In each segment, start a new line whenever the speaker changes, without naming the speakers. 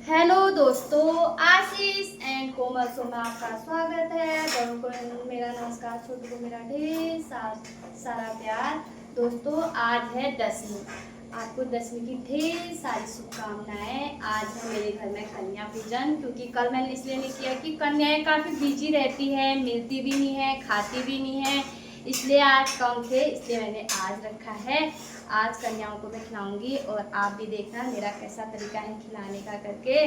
Hello दोस्तों, आशीष and Komal show में आपका स्वागत है। बड़ों को मेरा नमस्कार, छोटों को मेरा ढेर सारा प्यार। दोस्तों, आज है 10वीं। आपको 10वीं की ढेर सारी शुभकामनाएं। आज है मेरे घर में कन्या पूजन, क्योंकि कल मैंने इसलिए नहीं किया कि कन्याएं काफ़ी बिजी रहती है, मिलती भी नहीं है, खाती भी नहीं है, इसलिए आज कम थे, इसलिए मैंने आज रखा है। आज कन्याओं को मैं खिलाऊंगी और आप भी देखना मेरा कैसा तरीका है खिलाने का करके।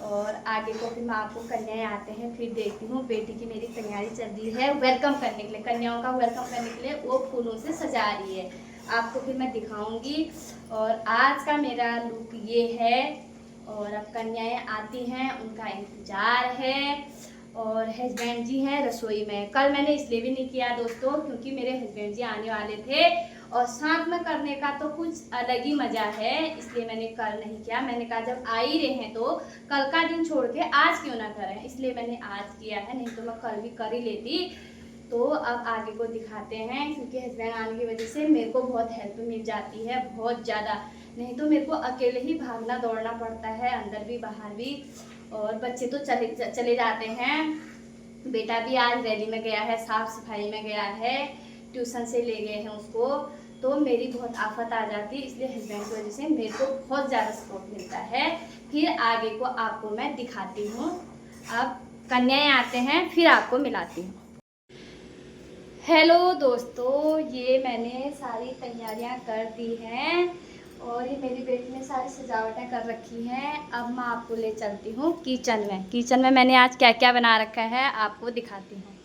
और आगे को फिर मैं आपको कन्याएं आते हैं फिर देखती हूँ। बेटी की मेरी तैयारी चल रही है वेलकम करने के लिए, कन्याओं का वेलकम करने के लिए वो फूलों से सजा रही है, आपको फिर मैं दिखाऊंगी। और आज का मेरा लुक ये है। और अब कन्याएं आती हैं, उनका इंतजार है। और हस्बैंड जी हैं रसोई में। कल मैंने इसलिए भी नहीं किया दोस्तों, क्योंकि मेरे हस्बैंड जी आने वाले थे और साथ में करने का तो कुछ अलग ही मजा है, इसलिए मैंने कल नहीं किया। मैंने कहा जब आ ही रहे हैं तो कल का दिन छोड़ के आज क्यों ना करें, इसलिए मैंने आज किया है, नहीं तो मैं कल भी कर ही लेती। तो अब आगे को दिखाते हैं, क्योंकि हस्बैंड आने की वजह से मेरे को बहुत हेल्प मिल जाती है, बहुत ज़्यादा। नहीं तो मेरे को अकेले ही भागना दौड़ना पड़ता है, अंदर भी बाहर भी। और बच्चे तो चले जाते हैं। बेटा भी आज रैली में गया है, साफ सफाई में गया है, ट्यूशन से ले गए हैं उसको। तो मेरी बहुत आफत आ जाती है, इसलिए हस्बैंड की वजह से मेरे को बहुत ज़्यादा सपोर्ट मिलता है। फिर आगे को आपको मैं दिखाती हूँ। अब कन्याएं आते हैं फिर आपको मिलाती हूँ। हेलो दोस्तों, ये मैंने सारी तैयारियां कर दी हैं और ये मेरी बेटी ने सारी सजावटें कर रखी हैं। अब मैं आपको ले चलती हूँ किचन में मैंने आज क्या क्या बना रखा है आपको दिखाती हूँ।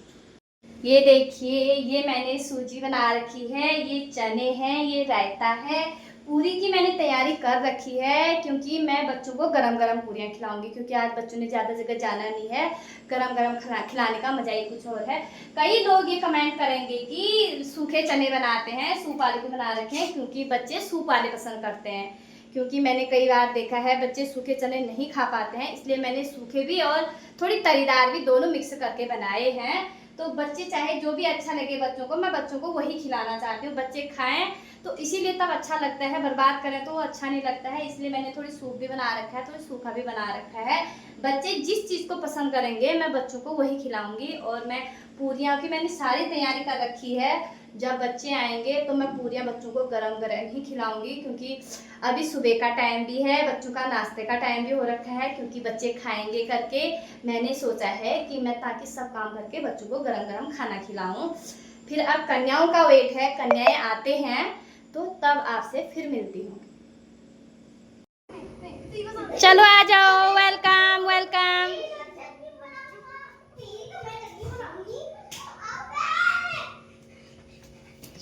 ये देखिए, ये मैंने सूजी बना रखी है, ये चने हैं, ये रायता है। पूरी की मैंने तैयारी कर रखी है, क्योंकि मैं बच्चों को गरम गरम पूरियाँ खिलाऊंगी, क्योंकि आज बच्चों ने ज़्यादा जगह जाना नहीं है। गरम गरम खिलाने का मजा ही कुछ और है। कई लोग ये कमेंट करेंगे कि सूखे चने बनाते हैं, सूप वाले भी बना रखे हैं, क्योंकि बच्चे सूप वाले पसंद करते हैं। क्योंकि मैंने कई बार देखा है बच्चे सूखे चने नहीं खा पाते हैं, इसलिए मैंने सूखे भी और थोड़ी तरीदार भी दोनों मिक्स करके बनाए हैं। तो बच्चे चाहे जो भी अच्छा लगे बच्चों को, मैं बच्चों को वही खिलाना चाहती हूँ। बच्चे खाएं तो इसीलिए तब अच्छा लगता है, बर्बाद करें तो वो अच्छा नहीं लगता है। इसलिए मैंने थोड़ी सूप भी बना रखा है, थोड़ी सूखा भी बना रखा है। बच्चे जिस चीज़ को पसंद करेंगे मैं बच्चों को वही खिलाऊंगी। और मैं पूरियाँ की मैंने सारी तैयारी कर रखी है। जब बच्चे आएंगे तो मैं पूरियाँ बच्चों को गरम गरम ही खिलाऊंगी, क्योंकि अभी सुबह का टाइम भी है, बच्चों का नाश्ते का टाइम भी हो रखा है, क्योंकि बच्चे खाएंगे करके मैंने सोचा है कि मैं ताकि सब काम करके बच्चों को गरम गरम खाना खिलाऊं। फिर अब कन्याओं का वेट है, कन्याएं आते हैं तो तब आपसे फिर मिलती हूँ। चलो आ जाओ, वेलकम वेलकम।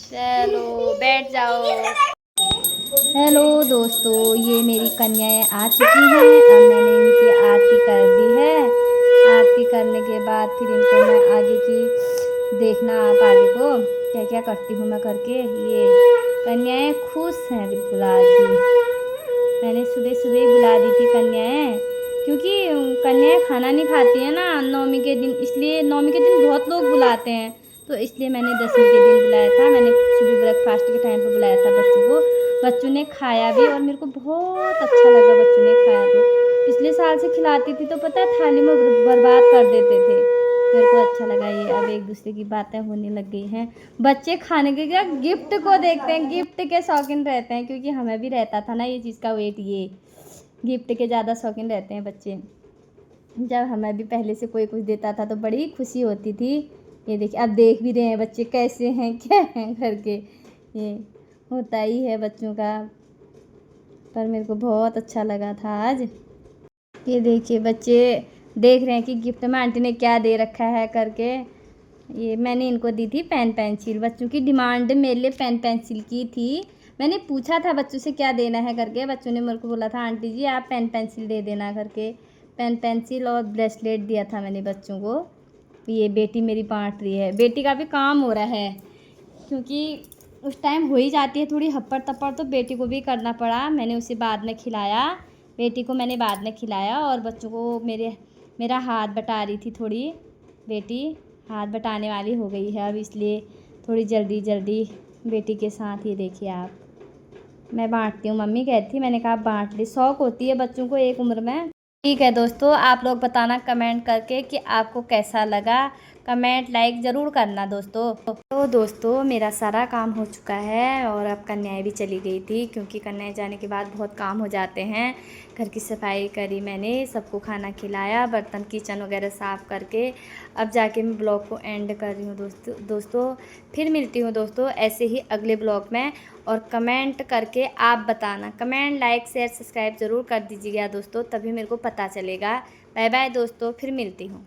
चलो बैठ जाओ। हेलो दोस्तों, ये मेरी कन्याएं आ चुकी हैं। अब मैंने इनकी आरती कर दी है। आरती करने के बाद फिर इनको मैं आगे की देखना, आप आगे को क्या क्या करती हूँ मैं करके। ये कन्याएं खुश हैं बिल्कुल। आज भी मैंने सुबह सुबह ही बुला दी थी कन्याएं, क्योंकि कन्याएं खाना नहीं खाती हैं ना नवमी के दिन, इसलिए नवमी के दिन बहुत लोग बुलाते हैं, तो इसलिए मैंने 10वीं के दिन बुलाया था। मैंने सुबह ब्रेकफास्ट के टाइम पे बुलाया था बच्चों को। बच्चों ने खाया भी और मेरे को बहुत अच्छा लगा, बच्चों ने खाया। तो पिछले साल से खिलाती थी तो पता है थाली में बर्बाद कर देते थे, मेरे को अच्छा लगा ये। अब एक दूसरे की बातें होने लग गई हैं। बच्चे खाने के क्या गिफ्ट को देखते हैं, गिफ्ट के शौकीन रहते हैं, क्योंकि हमें भी रहता था ना ये चीज़ का वेट, ये गिफ्ट के ज़्यादा शौकीन रहते हैं बच्चे। जब हमें भी पहले से कोई कुछ देता था तो बड़ी खुशी होती थी। ये देखिए, अब देख भी रहे हैं बच्चे कैसे हैं क्या हैं करके, ये होता ही है बच्चों का। पर मेरे को बहुत अच्छा लगा था आज। ये देखिए, बच्चे देख रहे हैं कि गिफ्ट में आंटी ने क्या दे रखा है करके। ये मैंने इनको दी थी पेन पेंसिल, बच्चों की डिमांड मेरे लिए पेन पेंसिल की थी। मैंने पूछा था बच्चों से क्या देना है करके, बच्चों ने मेरे को बोला था आंटी जी आप पेन पेंसिल दे देना करके। पेन पेंसिल और ब्रेसलेट दिया था मैंने बच्चों को। ये बेटी मेरी बांट रही है, बेटी का भी काम हो रहा है, क्योंकि उस टाइम हो ही जाती है थोड़ी हप्पड़ तप्पड़, तो बेटी को भी करना पड़ा। मैंने उसे बाद में खिलाया, बेटी को मैंने बाद में खिलाया। और बच्चों को मेरा हाथ बटा रही थी थोड़ी, बेटी हाथ बटाने वाली हो गई है अब, इसलिए थोड़ी जल्दी जल्दी बेटी के साथ। ये देखिए आप, मैं बांटती हूँ, मम्मी कहती थी, मैंने कहा बांट ली। शौक़ होती है बच्चों को एक उम्र में। ठीक है दोस्तों, आप लोग बताना कमेंट करके कि आपको कैसा लगा। कमेंट लाइक ज़रूर करना दोस्तों। तो दोस्तों मेरा सारा काम हो चुका है और अब कन्याएँ भी चली गई थी, क्योंकि कन्याएँ जाने के बाद बहुत काम हो जाते हैं। घर की सफाई करी मैंने, सबको खाना खिलाया, बर्तन किचन वगैरह साफ़ करके अब जाके मैं ब्लॉग को एंड कर रही हूँ दोस्तों। फिर मिलती हूँ दोस्तों ऐसे ही अगले ब्लॉग में। और कमेंट करके आप बताना, कमेंट लाइक शेयर सब्सक्राइब ज़रूर कर दीजिएगा दोस्तों, तभी मेरे को पता चलेगा। बाय बाय दोस्तों, फिर मिलती हूँ।